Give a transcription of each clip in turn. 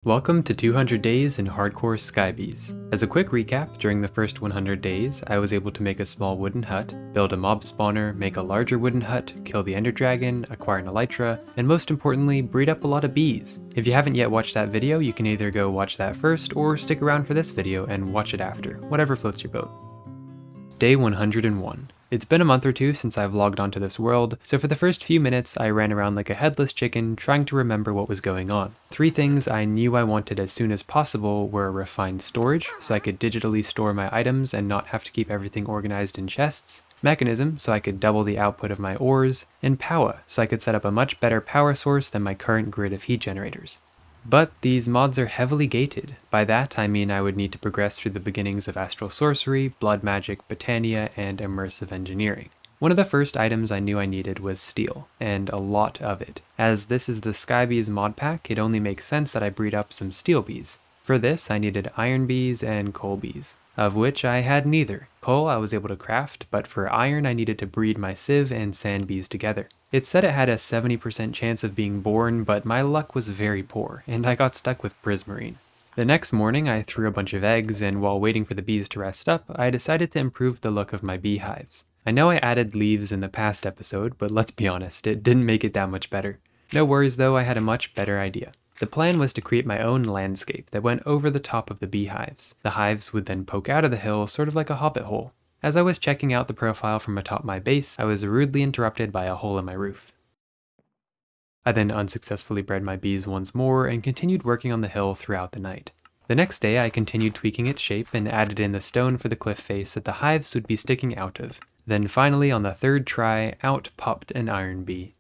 Welcome to 200 Days in Hardcore Skybees. As a quick recap, during the first 100 days, I was able to make a small wooden hut, build a mob spawner, make a larger wooden hut, kill the ender dragon, acquire an elytra, and most importantly, breed up a lot of bees. If you haven't yet watched that video, you can either go watch that first or stick around for this video and watch it after, whatever floats your boat. Day 101. It's been a month or two since I've logged onto this world, so for the first few minutes I ran around like a headless chicken trying to remember what was going on. Three things I knew I wanted as soon as possible were refined storage, so I could digitally store my items and not have to keep everything organized in chests, mechanism, so I could double the output of my ores, and power, so I could set up a much better power source than my current grid of heat generators. But these mods are heavily gated. By that I mean I would need to progress through the beginnings of astral sorcery, blood magic, botania, and immersive engineering. One of the first items I knew I needed was steel, and a lot of it. As this is the Skybees mod pack, it only makes sense that I breed up some steel bees. For this I needed iron bees and coal bees, of which I had neither. Coal I was able to craft, but for iron I needed to breed my sieve and sand bees together. It said it had a 70% chance of being born, but my luck was very poor, and I got stuck with prismarine. The next morning I threw a bunch of eggs, and while waiting for the bees to rest up, I decided to improve the look of my beehives. I know I added leaves in the past episode, but let's be honest, it didn't make it that much better. No worries though, I had a much better idea. The plan was to create my own landscape that went over the top of the beehives. The hives would then poke out of the hill, sort of like a hobbit hole. As I was checking out the profile from atop my base, I was rudely interrupted by a hole in my roof. I then unsuccessfully bred my bees once more and continued working on the hill throughout the night. The next day I continued tweaking its shape and added in the stone for the cliff face that the hives would be sticking out of. Then finally on the third try, out popped an iron bee.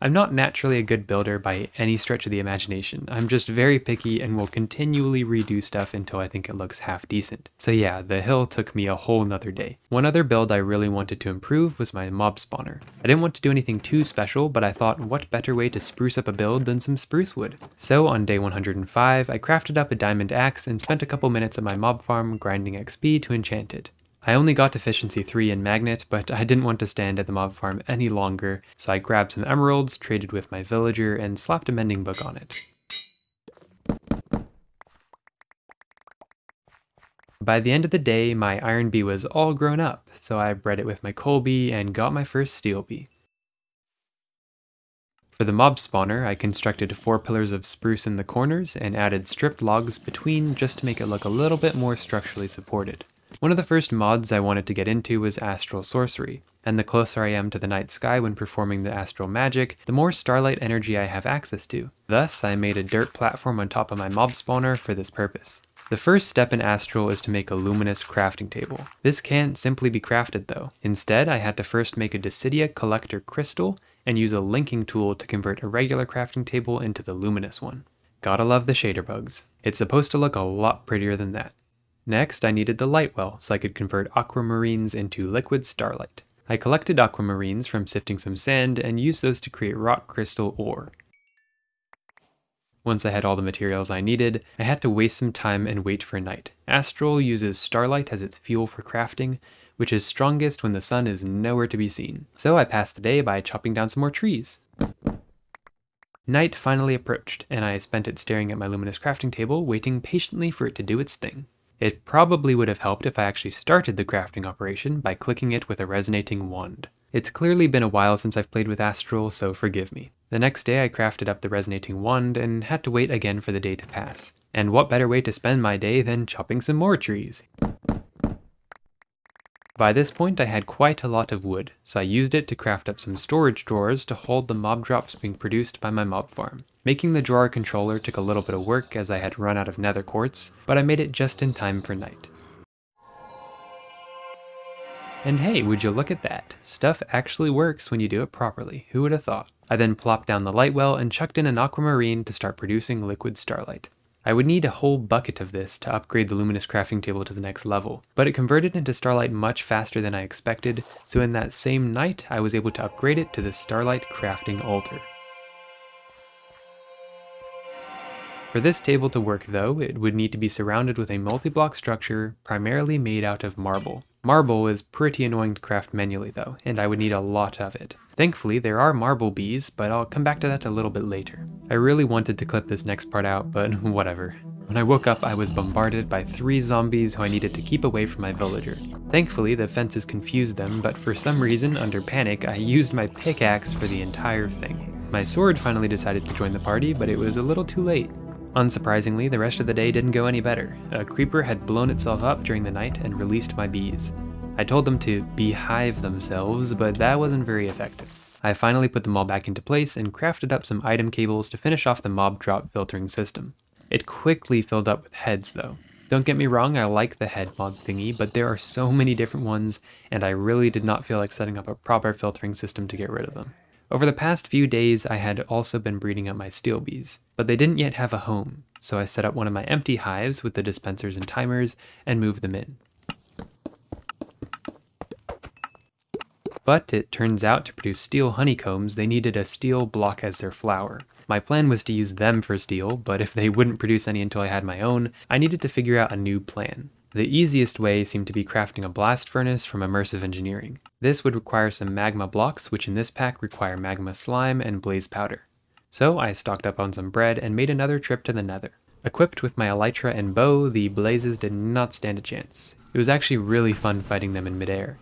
I'm not naturally a good builder by any stretch of the imagination. I'm just very picky and will continually redo stuff until I think it looks half decent. So yeah, the hill took me a whole nother day. One other build I really wanted to improve was my mob spawner. I didn't want to do anything too special, but I thought what better way to spruce up a build than some spruce wood. So on day 105, I crafted up a diamond axe and spent a couple minutes at my mob farm grinding XP to enchant it. I only got efficiency 3 in magnet, but I didn't want to stand at the mob farm any longer, so I grabbed some emeralds, traded with my villager, and slapped a mending book on it. By the end of the day, my iron bee was all grown up, so I bred it with my coal bee and got my first steel bee. For the mob spawner, I constructed 4 pillars of spruce in the corners and added stripped logs between just to make it look a little bit more structurally supported. One of the first mods I wanted to get into was astral sorcery, and the closer I am to the night sky when performing the astral magic, the more starlight energy I have access to. Thus, I made a dirt platform on top of my mob spawner for this purpose. The first step in astral is to make a luminous crafting table. This can't simply be crafted though. Instead, I had to first make a Dissidia collector crystal and use a linking tool to convert a regular crafting table into the luminous one. Gotta love the shader bugs. It's supposed to look a lot prettier than that. Next, I needed the light well, so I could convert aquamarines into liquid starlight. I collected aquamarines from sifting some sand and used those to create rock crystal ore. Once I had all the materials I needed, I had to waste some time and wait for night. Astral uses starlight as its fuel for crafting, which is strongest when the sun is nowhere to be seen. So I passed the day by chopping down some more trees. Night finally approached, and I spent it staring at my luminous crafting table, waiting patiently for it to do its thing. It probably would have helped if I actually started the crafting operation by clicking it with a resonating wand. It's clearly been a while since I've played with Astral, so forgive me. The next day I crafted up the resonating wand and had to wait again for the day to pass. And what better way to spend my day than chopping some more trees? By this point I had quite a lot of wood, so I used it to craft up some storage drawers to hold the mob drops being produced by my mob farm. Making the drawer controller took a little bit of work as I had run out of nether quartz, but I made it just in time for night. And hey, would you look at that? Stuff actually works when you do it properly, who would have thought? I then plopped down the light well and chucked in an aquamarine to start producing liquid starlight. I would need a whole bucket of this to upgrade the luminous crafting table to the next level, but it converted into starlight much faster than I expected, so in that same night I was able to upgrade it to the starlight crafting altar. For this table to work though, it would need to be surrounded with a multi-block structure primarily made out of marble. Marble is pretty annoying to craft manually though, and I would need a lot of it. Thankfully, there are marble bees, but I'll come back to that a little bit later. I really wanted to clip this next part out, but whatever. When I woke up, I was bombarded by 3 zombies who I needed to keep away from my villager. Thankfully, the fences confused them, but for some reason, under panic, I used my pickaxe for the entire thing. My sword finally decided to join the party, but it was a little too late. Unsurprisingly, the rest of the day didn't go any better. A creeper had blown itself up during the night and released my bees. I told them to beehive themselves, but that wasn't very effective. I finally put them all back into place and crafted up some item cables to finish off the mob drop filtering system. It quickly filled up with heads though. Don't get me wrong, I like the head mod thingy, but there are so many different ones, and I really did not feel like setting up a proper filtering system to get rid of them. Over the past few days, I had also been breeding up my steel bees, but they didn't yet have a home, so I set up one of my empty hives with the dispensers and timers and moved them in. But it turns out to produce steel honeycombs, they needed a steel block as their flower. My plan was to use them for steel, but if they wouldn't produce any until I had my own, I needed to figure out a new plan. The easiest way seemed to be crafting a blast furnace from immersive engineering. This would require some magma blocks, which in this pack require magma slime and blaze powder. So I stocked up on some bread and made another trip to the nether. Equipped with my elytra and bow, the blazes did not stand a chance. It was actually really fun fighting them in midair.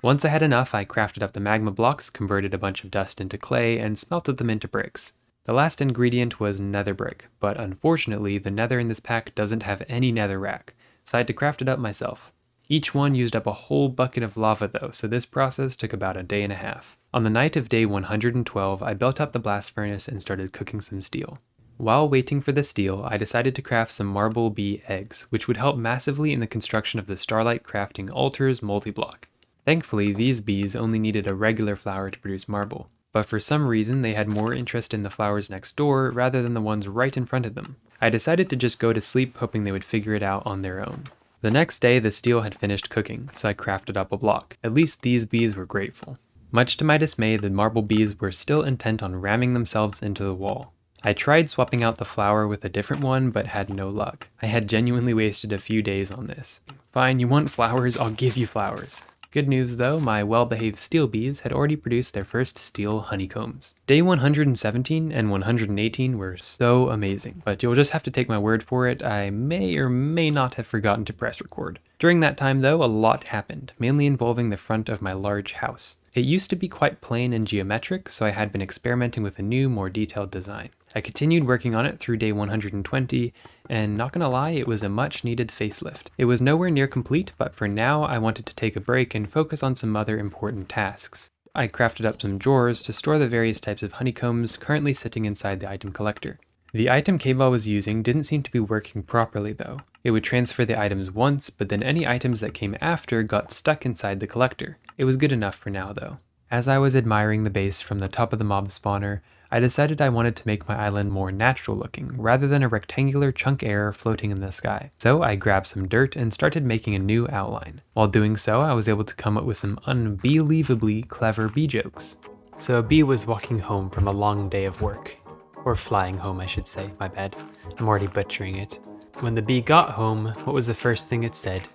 Once I had enough, I crafted up the magma blocks, converted a bunch of dust into clay, and smelted them into bricks. The last ingredient was nether brick, but unfortunately the nether in this pack doesn't have any nether rack, so I had to craft it up myself. Each one used up a whole bucket of lava though, so this process took about a day and a half. On the night of day 112, I built up the blast furnace and started cooking some steel. While waiting for the steel, I decided to craft some marble bee eggs, which would help massively in the construction of the Starlight Crafting Altars multi-block. Thankfully, these bees only needed a regular flower to produce marble, but for some reason they had more interest in the flowers next door rather than the ones right in front of them. I decided to just go to sleep hoping they would figure it out on their own. The next day the steel had finished cooking, so I crafted up a block. At least these bees were grateful. Much to my dismay, the marble bees were still intent on ramming themselves into the wall. I tried swapping out the flower with a different one, but had no luck. I had genuinely wasted a few days on this. Fine, you want flowers? I'll give you flowers. Good news though, my well-behaved steel bees had already produced their first steel honeycombs. Day 117 and 118 were so amazing, but you'll just have to take my word for it, I may or may not have forgotten to press record. During that time though, a lot happened, mainly involving the front of my large house. It used to be quite plain and geometric, so I had been experimenting with a new, more detailed design. I continued working on it through day 120, and not gonna lie, it was a much needed facelift. It was nowhere near complete, but for now I wanted to take a break and focus on some other important tasks. I crafted up some drawers to store the various types of honeycombs currently sitting inside the item collector. The item cable I was using didn't seem to be working properly though. It would transfer the items once, but then any items that came after got stuck inside the collector. It was good enough for now though. As I was admiring the base from the top of the mob spawner, I decided I wanted to make my island more natural looking, rather than a rectangular chunk error floating in the sky. So I grabbed some dirt and started making a new outline. While doing so, I was able to come up with some unbelievably clever bee jokes. So a bee was walking home from a long day of work. Or flying home, I should say, my bad. I'm already butchering it. When the bee got home, what was the first thing it said?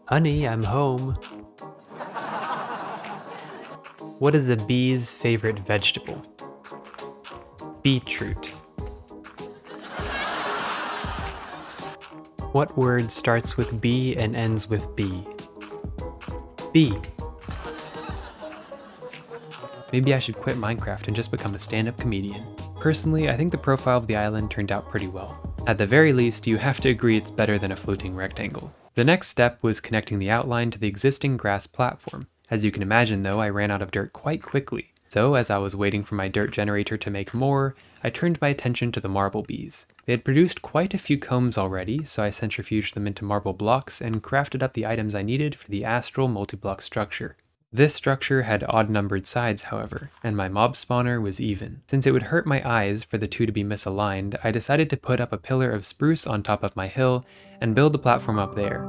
"Honey, I'm home." What is a bee's favorite vegetable? Beetroot. What word starts with B and ends with B? Bee. Maybe I should quit Minecraft and just become a stand-up comedian. Personally, I think the profile of the island turned out pretty well. At the very least, you have to agree it's better than a floating rectangle. The next step was connecting the outline to the existing grass platform. As you can imagine though, I ran out of dirt quite quickly. So as I was waiting for my dirt generator to make more, I turned my attention to the marble bees. They had produced quite a few combs already, so I centrifuged them into marble blocks and crafted up the items I needed for the astral multi-block structure. This structure had odd-numbered sides, however, and my mob spawner was even. Since it would hurt my eyes for the two to be misaligned, I decided to put up a pillar of spruce on top of my hill and build the platform up there.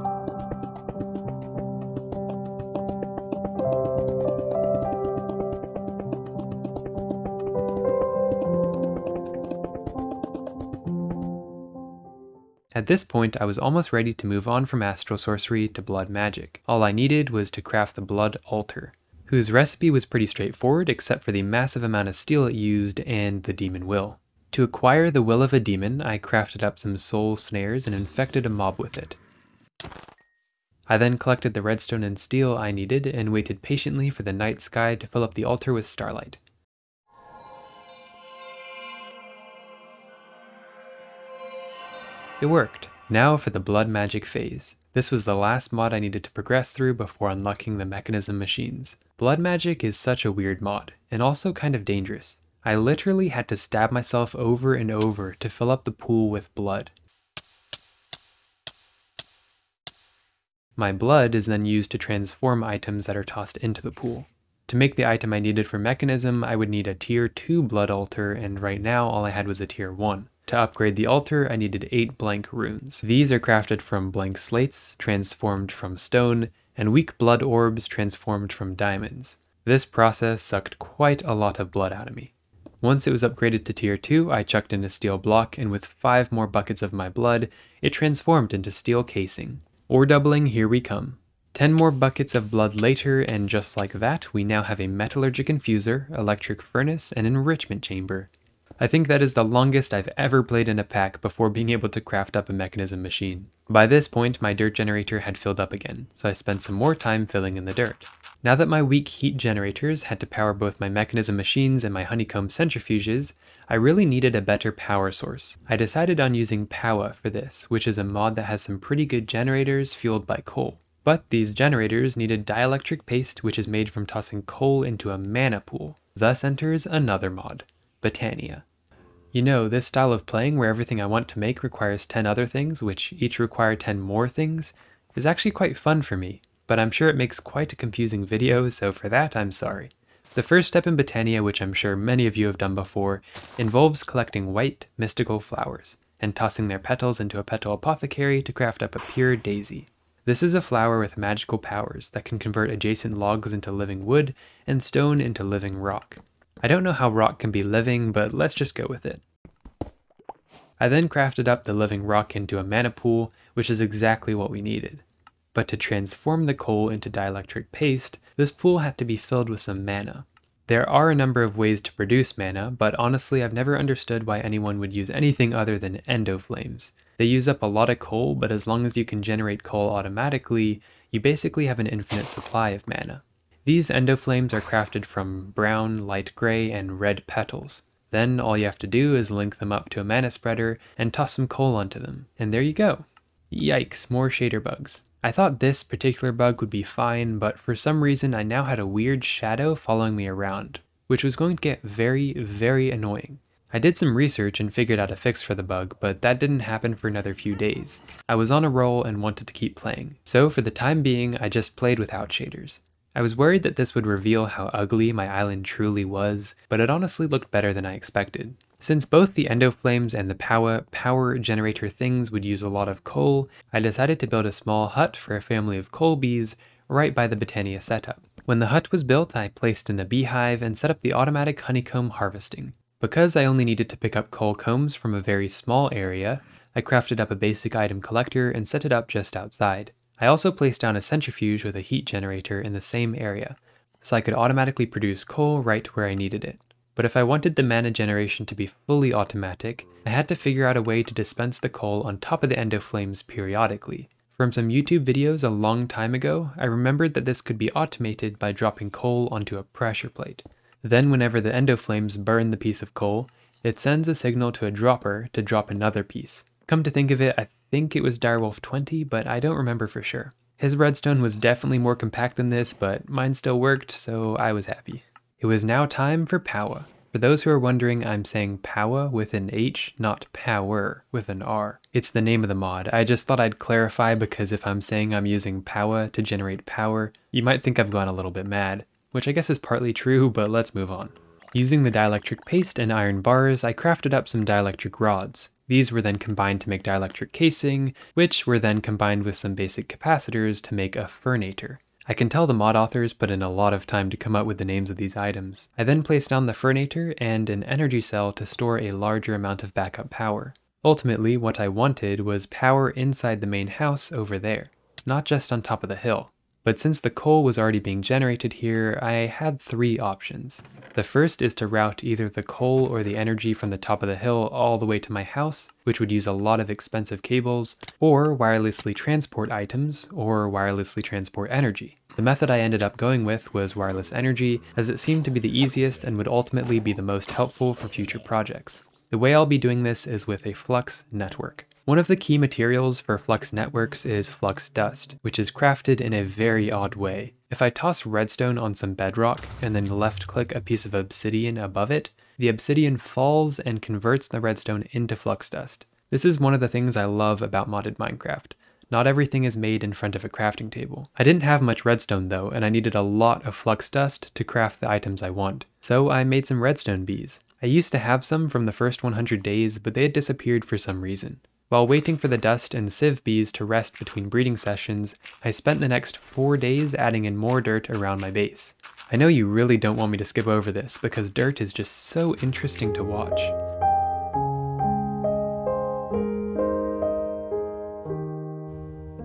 At this point, I was almost ready to move on from astral sorcery to blood magic. All I needed was to craft the blood altar, whose recipe was pretty straightforward except for the massive amount of steel it used and the demon will. To acquire the will of a demon, I crafted up some soul snares and infected a mob with it. I then collected the redstone and steel I needed and waited patiently for the night sky to fill up the altar with starlight. It worked. Now for the blood magic phase. This was the last mod I needed to progress through before unlocking the mechanism machines. Blood magic is such a weird mod, and also kind of dangerous. I literally had to stab myself over and over to fill up the pool with blood. My blood is then used to transform items that are tossed into the pool. To make the item I needed for mechanism, I would need a tier 2 blood altar, and right now all I had was a tier 1. To upgrade the altar, I needed 8 blank runes. These are crafted from blank slates, transformed from stone, and weak blood orbs transformed from diamonds. This process sucked quite a lot of blood out of me. Once it was upgraded to tier 2, I chucked in a steel block, and with 5 more buckets of my blood, it transformed into steel casing. Ore doubling, here we come. 10 more buckets of blood later, and just like that, we now have a metallurgic infuser, electric furnace, and enrichment chamber. I think that is the longest I've ever played in a pack before being able to craft up a mechanism machine. By this point, my dirt generator had filled up again, so I spent some more time filling in the dirt. Now that my weak heat generators had to power both my mechanism machines and my honeycomb centrifuges, I really needed a better power source. I decided on using Powa for this, which is a mod that has some pretty good generators fueled by coal. But these generators needed dielectric paste, which is made from tossing coal into a mana pool. Thus enters another mod, Botania. You know, this style of playing where everything I want to make requires 10 other things, which each require 10 more things, is actually quite fun for me, but I'm sure it makes quite a confusing video, so for that I'm sorry. The first step in Botania, which I'm sure many of you have done before, involves collecting white, mystical flowers, and tossing their petals into a petal apothecary to craft up a pure daisy. This is a flower with magical powers that can convert adjacent logs into living wood, and stone into living rock. I don't know how rock can be living, but let's just go with it. I then crafted up the living rock into a mana pool, which is exactly what we needed. But to transform the coal into dielectric paste, this pool had to be filled with some mana. There are a number of ways to produce mana, but honestly I've never understood why anyone would use anything other than endoflames. They use up a lot of coal, but as long as you can generate coal automatically, you basically have an infinite supply of mana. These endoflames are crafted from brown, light gray, and red petals. Then all you have to do is link them up to a mana spreader and toss some coal onto them, and there you go. Yikes, more shader bugs. I thought this particular bug would be fine, but for some reason I now had a weird shadow following me around, which was going to get very, very annoying. I did some research and figured out a fix for the bug, but that didn't happen for another few days. I was on a roll and wanted to keep playing, so for the time being I just played without shaders. I was worried that this would reveal how ugly my island truly was, but it honestly looked better than I expected. Since both the endoflames and the power generator things would use a lot of coal, I decided to build a small hut for a family of coal bees right by the Botania setup. When the hut was built, I placed in a beehive and set up the automatic honeycomb harvesting. Because I only needed to pick up coal combs from a very small area, I crafted up a basic item collector and set it up just outside. I also placed down a centrifuge with a heat generator in the same area, so I could automatically produce coal right where I needed it. But if I wanted the mana generation to be fully automatic, I had to figure out a way to dispense the coal on top of the endoflames periodically. From some YouTube videos a long time ago, I remembered that this could be automated by dropping coal onto a pressure plate. Then whenever the endoflames burn the piece of coal, it sends a signal to a dropper to drop another piece. Come to think of it, I think it was Direwolf20, but I don't remember for sure. His redstone was definitely more compact than this, but mine still worked, so I was happy. It was now time for Powa. For those who are wondering, I'm saying Powa with an H, not power with an R. It's the name of the mod. I just thought I'd clarify because if I'm saying I'm using Powa to generate power, you might think I've gone a little bit mad, which I guess is partly true, but let's move on. Using the dielectric paste and iron bars, I crafted up some dielectric rods. These were then combined to make dielectric casing, which were then combined with some basic capacitors to make a fernator. I can tell the mod authors put in a lot of time to come up with the names of these items. I then placed down the fernator and an energy cell to store a larger amount of backup power. Ultimately, what I wanted was power inside the main house over there, not just on top of the hill. But since the coal was already being generated here, I had three options. The first is to route either the coal or the energy from the top of the hill all the way to my house, which would use a lot of expensive cables, or wirelessly transport items, or wirelessly transport energy. The method I ended up going with was wireless energy, as it seemed to be the easiest and would ultimately be the most helpful for future projects. The way I'll be doing this is with a flux network. One of the key materials for flux networks is flux dust, which is crafted in a very odd way. If I toss redstone on some bedrock and then left-click a piece of obsidian above it, the obsidian falls and converts the redstone into flux dust. This is one of the things I love about modded Minecraft. Not everything is made in front of a crafting table. I didn't have much redstone though, and I needed a lot of flux dust to craft the items I want. So I made some redstone bees. I used to have some from the first 100 days, but they had disappeared for some reason. While waiting for the dust and sieve bees to rest between breeding sessions, I spent the next 4 days adding in more dirt around my base. I know you really don't want me to skip over this because dirt is just so interesting to watch.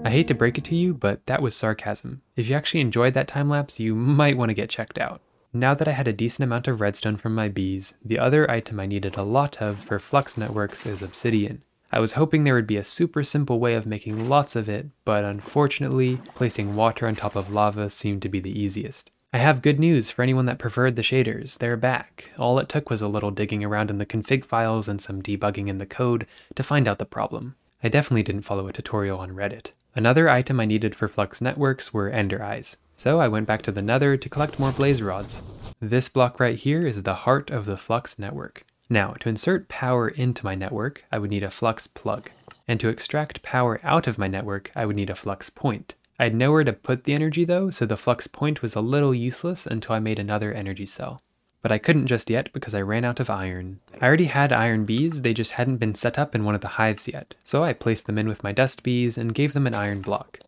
I hate to break it to you, but that was sarcasm. If you actually enjoyed that time lapse, you might want to get checked out. Now that I had a decent amount of redstone from my bees, the other item I needed a lot of for flux networks is obsidian. I was hoping there would be a super simple way of making lots of it, but unfortunately, placing water on top of lava seemed to be the easiest. I have good news for anyone that preferred the shaders, they're back. All it took was a little digging around in the config files and some debugging in the code to find out the problem. I definitely didn't follow a tutorial on Reddit. Another item I needed for flux networks were ender eyes, so I went back to the nether to collect more blaze rods. This block right here is the heart of the flux network. Now, to insert power into my network, I would need a flux plug, and to extract power out of my network, I would need a flux point. I had nowhere to put the energy though, so the flux point was a little useless until I made another energy cell. But I couldn't just yet because I ran out of iron. I already had iron bees, they just hadn't been set up in one of the hives yet, so I placed them in with my dust bees and gave them an iron block.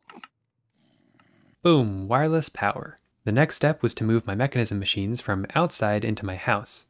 Boom, wireless power. The next step was to move my mechanism machines from outside into my house.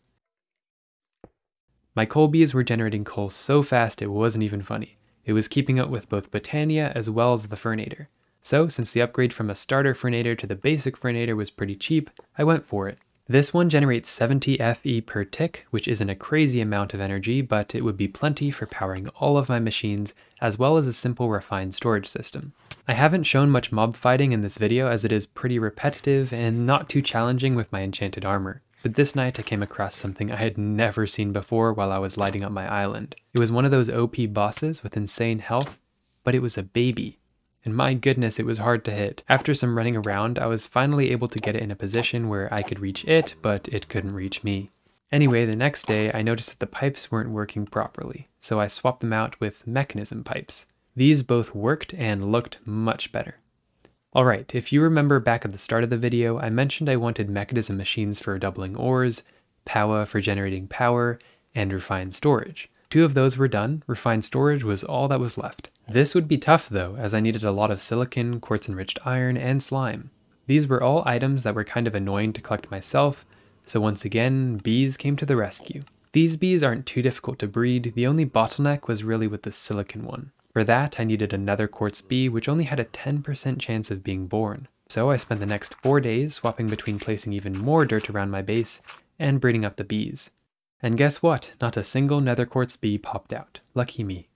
My coal bees were generating coal so fast it wasn't even funny. It was keeping up with both Botania as well as the Furnator. So, since the upgrade from a starter Furnator to the basic Furnator was pretty cheap, I went for it. This one generates 70 FE per tick, which isn't a crazy amount of energy, but it would be plenty for powering all of my machines, as well as a simple refined storage system. I haven't shown much mob fighting in this video as it is pretty repetitive and not too challenging with my enchanted armor. But this night I came across something I had never seen before while I was lighting up my island. It was one of those OP bosses with insane health, but it was a baby. And my goodness, it was hard to hit. After some running around, I was finally able to get it in a position where I could reach it, but it couldn't reach me. Anyway, the next day I noticed that the pipes weren't working properly, so I swapped them out with mechanism pipes. These both worked and looked much better. Alright, if you remember back at the start of the video, I mentioned I wanted mechanism machines for doubling ores, power for generating power, and refined storage. 2 of those were done, refined storage was all that was left. This would be tough though, as I needed a lot of silicon, quartz-enriched iron, and slime. These were all items that were kind of annoying to collect myself, so once again, bees came to the rescue. These bees aren't too difficult to breed, the only bottleneck was really with the silicon one. For that, I needed another quartz bee, which only had a 10% chance of being born. So I spent the next 4 days swapping between placing even more dirt around my base and breeding up the bees. And guess what? Not a single nether quartz bee popped out. Lucky me.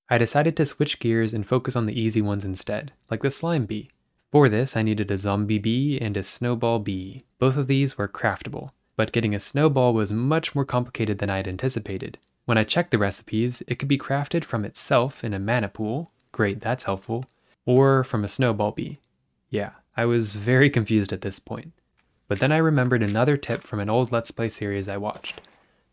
I decided to switch gears and focus on the easy ones instead, like the slime bee. For this, I needed a zombie bee and a snowball bee. Both of these were craftable, but getting a snowball was much more complicated than I had anticipated. When I checked the recipes, it could be crafted from itself in a mana pool, great, that's helpful, or from a snowball bee. Yeah, I was very confused at this point. But then I remembered another tip from an old Let's Play series I watched.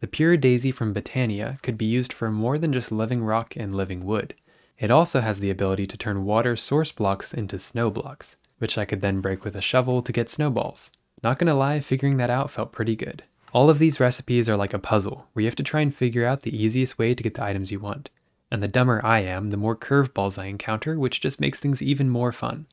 The pure daisy from Botania could be used for more than just living rock and living wood. It also has the ability to turn water source blocks into snow blocks, which I could then break with a shovel to get snowballs. Not gonna lie, figuring that out felt pretty good. All of these recipes are like a puzzle, where you have to try and figure out the easiest way to get the items you want. And the dumber I am, the more curveballs I encounter, which just makes things even more fun.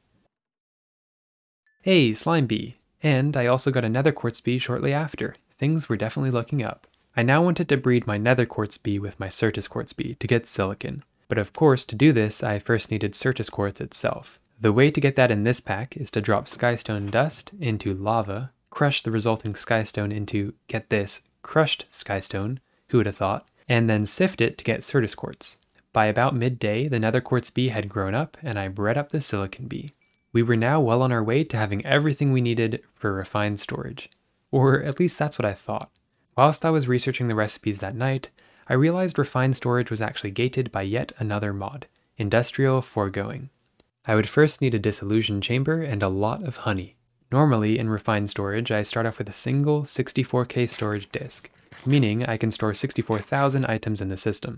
Hey, slime bee! And I also got another quartz bee shortly after. Things were definitely looking up. I now wanted to breed my nether quartz bee with my Certus quartz bee to get silicon. But of course, to do this, I first needed Certus quartz itself. The way to get that in this pack is to drop skystone dust into lava, crush the resulting skystone into, get this, crushed skystone, who would have thought, and then sift it to get Certus quartz. By about midday, the nether quartz bee had grown up and I bred up the silicon bee. We were now well on our way to having everything we needed for refined storage. Or at least that's what I thought. Whilst I was researching the recipes that night, I realized refined storage was actually gated by yet another mod, industrial foregoing. I would first need a dissolution chamber and a lot of honey. Normally in refined storage, I start off with a single 64K storage disk, meaning I can store 64,000 items in the system.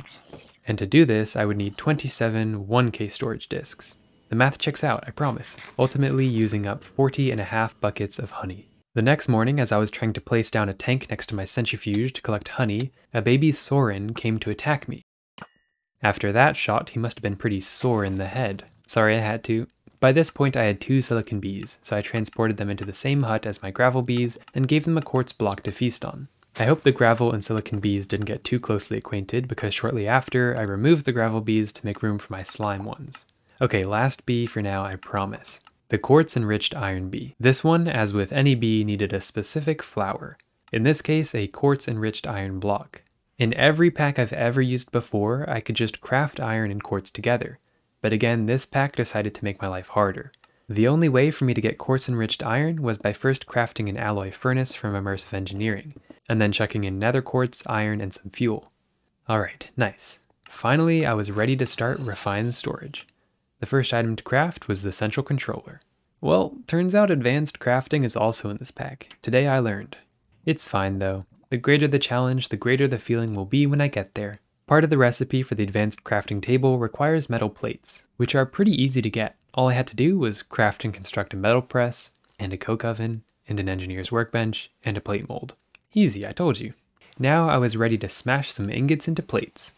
And to do this, I would need 27 1K storage disks. The math checks out, I promise, ultimately using up 40.5 buckets of honey. The next morning, as I was trying to place down a tank next to my centrifuge to collect honey, a baby Soren came to attack me. After that shot, he must have been pretty sore in the head. Sorry, I had to. By this point, I had 2 silicon bees, so I transported them into the same hut as my gravel bees and gave them a quartz block to feast on. I hope the gravel and silicon bees didn't get too closely acquainted because shortly after, I removed the gravel bees to make room for my slime ones. Okay, last bee for now, I promise. The quartz-enriched iron bee. This one, as with any bee, needed a specific flower. In this case, a quartz-enriched iron block. In every pack I've ever used before, I could just craft iron and quartz together. But again, this pack decided to make my life harder. The only way for me to get quartz-enriched iron was by first crafting an alloy furnace from Immersive Engineering, and then chucking in nether quartz, iron, and some fuel. Alright, nice. Finally, I was ready to start refined storage. The first item to craft was the central controller. Well, turns out advanced crafting is also in this pack. Today I learned. It's fine though. The greater the challenge, the greater the feeling will be when I get there. Part of the recipe for the advanced crafting table requires metal plates, which are pretty easy to get. All I had to do was craft and construct a metal press, and a coke oven, and an engineer's workbench, and a plate mold. Easy, I told you. Now I was ready to smash some ingots into plates.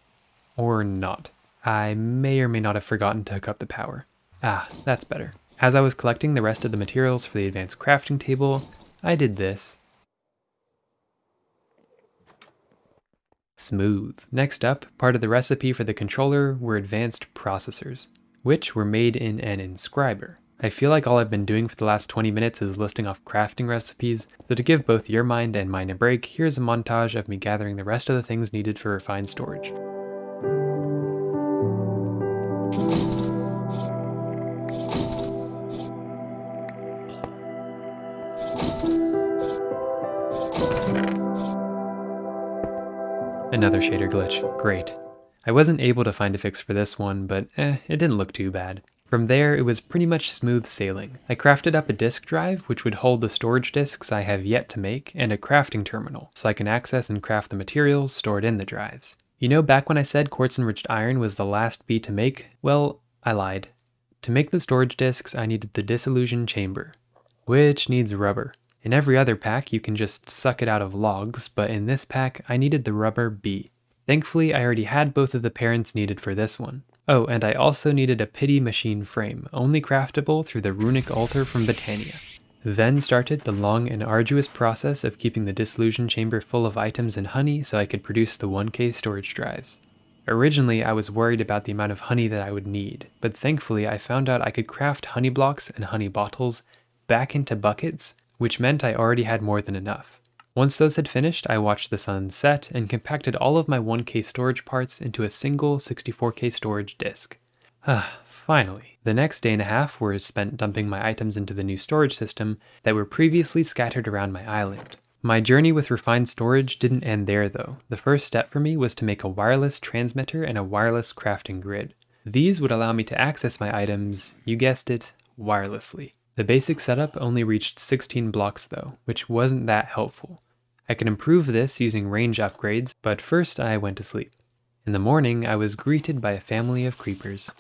Or not. I may or may not have forgotten to hook up the power. Ah, that's better. As I was collecting the rest of the materials for the advanced crafting table, I did this. Smooth. Next up, part of the recipe for the controller were advanced processors, which were made in an inscriber. I feel like all I've been doing for the last 20 minutes is listing off crafting recipes, so to give both your mind and mine a break, here's a montage of me gathering the rest of the things needed for refined storage. Another shader glitch, great. I wasn't able to find a fix for this one, but it didn't look too bad. From there, it was pretty much smooth sailing. I crafted up a disk drive, which would hold the storage disks I have yet to make, and a crafting terminal, so I can access and craft the materials stored in the drives. You know, back when I said quartz-enriched iron was the last bee to make, well, I lied. To make the storage disks, I needed the dissolution chamber, which needs rubber. In every other pack, you can just suck it out of logs, but in this pack, I needed the rubber bee. Thankfully, I already had both of the parents needed for this one. Oh, and I also needed a pity machine frame, only craftable through the runic altar from Botania. Then started the long and arduous process of keeping the dissolution chamber full of items and honey so I could produce the 1K storage drives. Originally, I was worried about the amount of honey that I would need, but thankfully I found out I could craft honey blocks and honey bottles back into buckets, which meant I already had more than enough. Once those had finished, I watched the sun set and compacted all of my 1K storage parts into a single 64K storage disk. Finally. The next day and a half were spent dumping my items into the new storage system that were previously scattered around my island. My journey with refined storage didn't end there though. The first step for me was to make a wireless transmitter and a wireless crafting grid. These would allow me to access my items, you guessed it, wirelessly. The basic setup only reached 16 blocks though, which wasn't that helpful. I could improve this using range upgrades, but first I went to sleep. In the morning, I was greeted by a family of creepers.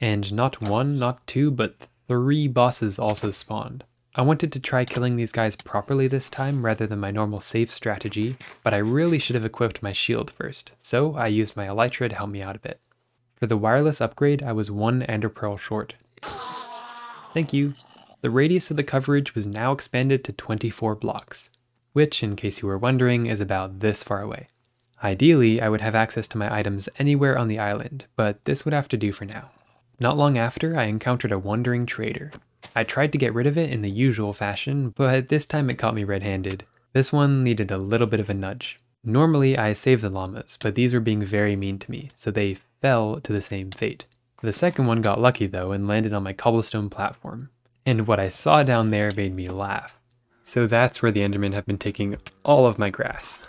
And not one, not two, but 3 bosses also spawned. I wanted to try killing these guys properly this time rather than my normal safe strategy, but I really should have equipped my shield first, so I used my elytra to help me out a bit. For the wireless upgrade, I was 1 ender pearl short. Thank you. The radius of the coverage was now expanded to 24 blocks. which, in case you were wondering, is about this far away. Ideally, I would have access to my items anywhere on the island, but this would have to do for now. Not long after, I encountered a wandering trader. I tried to get rid of it in the usual fashion, but this time it caught me red-handed. This one needed a little bit of a nudge. Normally, I save the llamas, but these were being very mean to me, so they fell to the same fate. The second one got lucky though and landed on my cobblestone platform. And what I saw down there made me laugh. So that's where the Endermen have been taking all of my grass.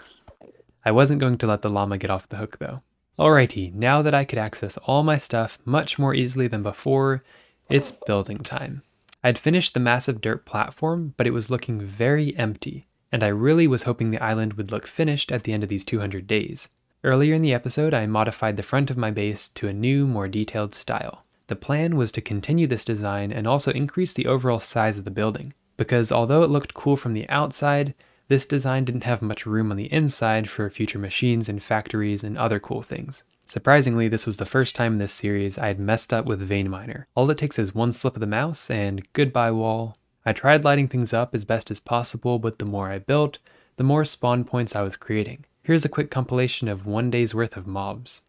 I wasn't going to let the llama get off the hook though. Alrighty, now that I could access all my stuff much more easily than before, it's building time. I'd finished the massive dirt platform, but it was looking very empty, and I really was hoping the island would look finished at the end of these 200 days. Earlier in the episode, I modified the front of my base to a new, more detailed style. The plan was to continue this design and also increase the overall size of the building, because although it looked cool from the outside, this design didn't have much room on the inside for future machines and factories and other cool things. Surprisingly, this was the first time in this series I had messed up with Vein Miner. All it takes is one slip of the mouse and goodbye wall. I tried lighting things up as best as possible, but the more I built, the more spawn points I was creating. Here's a quick compilation of one day's worth of mobs.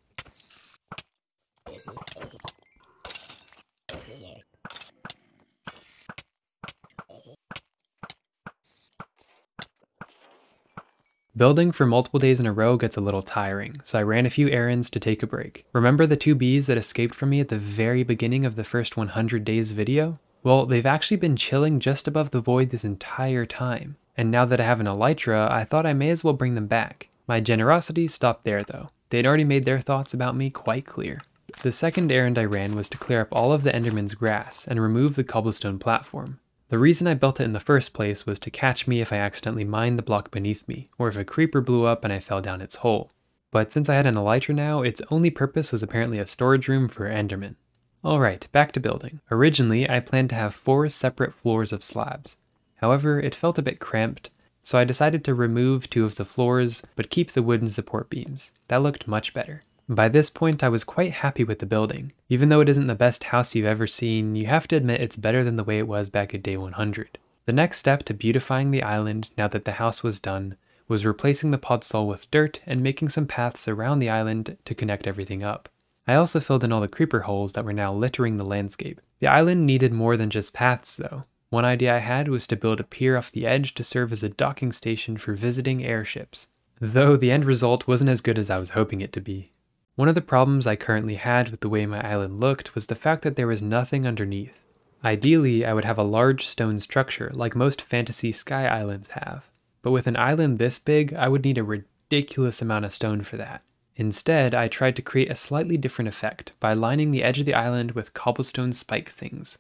Building for multiple days in a row gets a little tiring, so I ran a few errands to take a break. Remember the 2 bees that escaped from me at the very beginning of the first 100 days video? Well, they've actually been chilling just above the void this entire time. And now that I have an elytra, I thought I may as well bring them back. My generosity stopped there though. They'd already made their thoughts about me quite clear. The second errand I ran was to clear up all of the Enderman's grass and remove the cobblestone platform. The reason I built it in the first place was to catch me if I accidentally mined the block beneath me, or if a creeper blew up and I fell down its hole. But since I had an elytra now, its only purpose was apparently a storage room for Endermen. Alright, back to building. Originally, I planned to have 4 separate floors of slabs. However, it felt a bit cramped, so I decided to remove 2 of the floors, but keep the wooden support beams. That looked much better. By this point, I was quite happy with the building. Even though it isn't the best house you've ever seen, you have to admit it's better than the way it was back at day 100. The next step to beautifying the island, now that the house was done, was replacing the podzol with dirt and making some paths around the island to connect everything up. I also filled in all the creeper holes that were now littering the landscape. The island needed more than just paths though. One idea I had was to build a pier off the edge to serve as a docking station for visiting airships. Though the end result wasn't as good as I was hoping it to be. One of the problems I currently had with the way my island looked was the fact that there was nothing underneath. Ideally, I would have a large stone structure like most fantasy sky islands have, but with an island this big, I would need a ridiculous amount of stone for that. Instead, I tried to create a slightly different effect by lining the edge of the island with cobblestone spike things.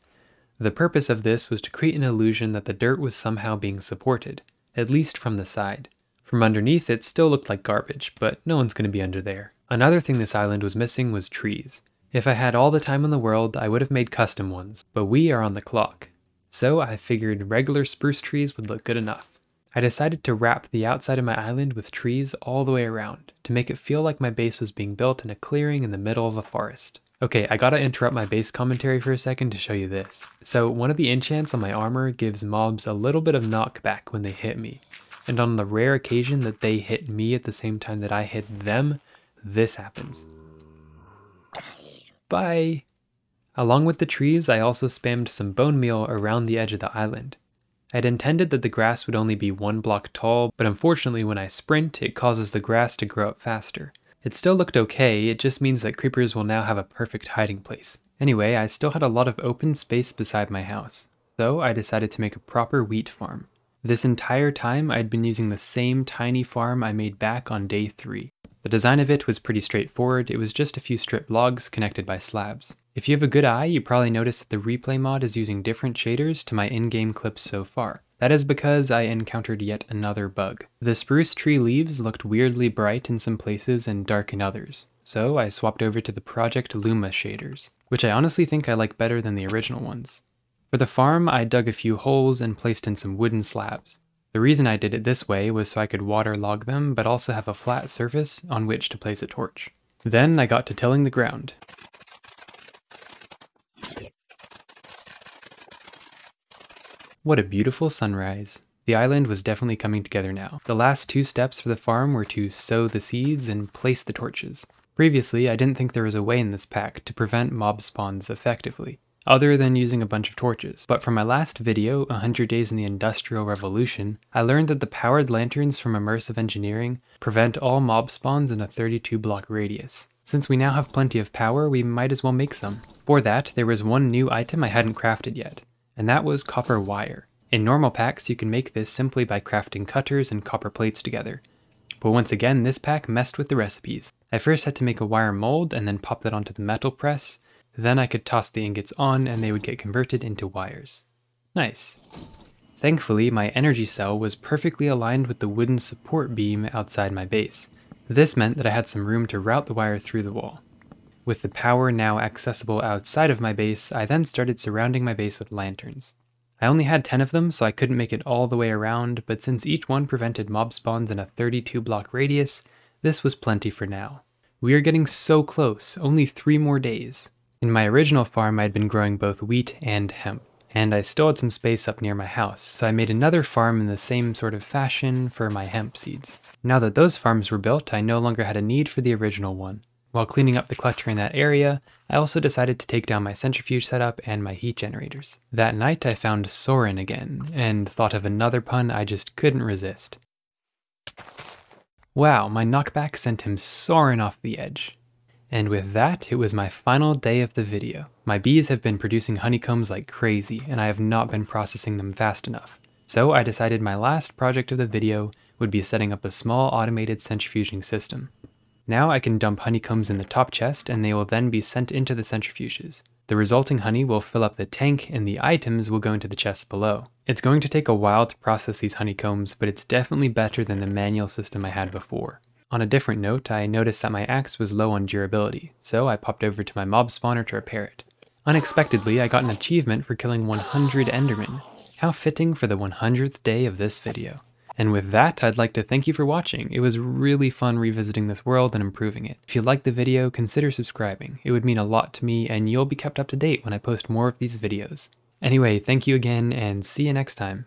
The purpose of this was to create an illusion that the dirt was somehow being supported, at least from the side. From underneath it still looked like garbage, but no one's going to be under there. Another thing this island was missing was trees. If I had all the time in the world, I would have made custom ones, but we are on the clock. So I figured regular spruce trees would look good enough. I decided to wrap the outside of my island with trees all the way around, to make it feel like my base was being built in a clearing in the middle of a forest. Okay, I gotta interrupt my base commentary for a second to show you this. So one of the enchants on my armor gives mobs a little bit of knockback when they hit me. And on the rare occasion that they hit me at the same time that I hit them, this happens. Bye! Along with the trees, I also spammed some bone meal around the edge of the island. I'd intended that the grass would only be 1 block tall, but unfortunately when I sprint, it causes the grass to grow up faster. It still looked okay, it just means that creepers will now have a perfect hiding place. Anyway, I still had a lot of open space beside my house, so I decided to make a proper wheat farm. This entire time, I'd been using the same tiny farm I made back on day 3. The design of it was pretty straightforward, it was just a few strip logs connected by slabs. If you have a good eye, you probably noticed that the replay mod is using different shaders to my in-game clips so far. That is because I encountered yet another bug. The spruce tree leaves looked weirdly bright in some places and dark in others, so I swapped over to the Project Luma shaders, which I honestly think I like better than the original ones. For the farm, I dug a few holes and placed in some wooden slabs. The reason I did it this way was so I could waterlog them, but also have a flat surface on which to place a torch. Then I got to tilling the ground. What a beautiful sunrise. The island was definitely coming together now. The last 2 steps for the farm were to sow the seeds and place the torches. Previously, I didn't think there was a way in this pack to prevent mob spawns effectively, other than using a bunch of torches. But from my last video, 100 Days in the Industrial Revolution, I learned that the powered lanterns from Immersive Engineering prevent all mob spawns in a 32 block radius. Since we now have plenty of power, we might as well make some. For that, there was one new item I hadn't crafted yet, and that was copper wire. In normal packs, you can make this simply by crafting cutters and copper plates together. But once again, this pack messed with the recipes. I first had to make a wire mold and then pop that onto the metal press. Then I could toss the ingots on and they would get converted into wires. Nice. Thankfully, my energy cell was perfectly aligned with the wooden support beam outside my base. This meant that I had some room to route the wire through the wall. With the power now accessible outside of my base, I then started surrounding my base with lanterns. I only had 10 of them, so I couldn't make it all the way around, but since each one prevented mob spawns in a 32 block radius, this was plenty for now. We are getting so close, only 3 more days. In my original farm, I'd been growing both wheat and hemp, and I still had some space up near my house, so I made another farm in the same sort of fashion for my hemp seeds. Now that those farms were built, I no longer had a need for the original one. While cleaning up the clutter in that area, I also decided to take down my centrifuge setup and my heat generators. That night I found Soren again, and thought of another pun I just couldn't resist. Wow, my knockback sent him soaring off the edge. And with that, it was my final day of the video. My bees have been producing honeycombs like crazy, and I have not been processing them fast enough. So I decided my last project of the video would be setting up a small automated centrifuging system. Now I can dump honeycombs in the top chest and they will then be sent into the centrifuges. The resulting honey will fill up the tank and the items will go into the chests below. It's going to take a while to process these honeycombs, but it's definitely better than the manual system I had before. On a different note, I noticed that my axe was low on durability, so I popped over to my mob spawner to repair it. Unexpectedly, I got an achievement for killing 100 Endermen. How fitting for the 100th day of this video. And with that, I'd like to thank you for watching. It was really fun revisiting this world and improving it. If you liked the video, consider subscribing. It would mean a lot to me, and you'll be kept up to date when I post more of these videos. Anyway, thank you again, and see you next time.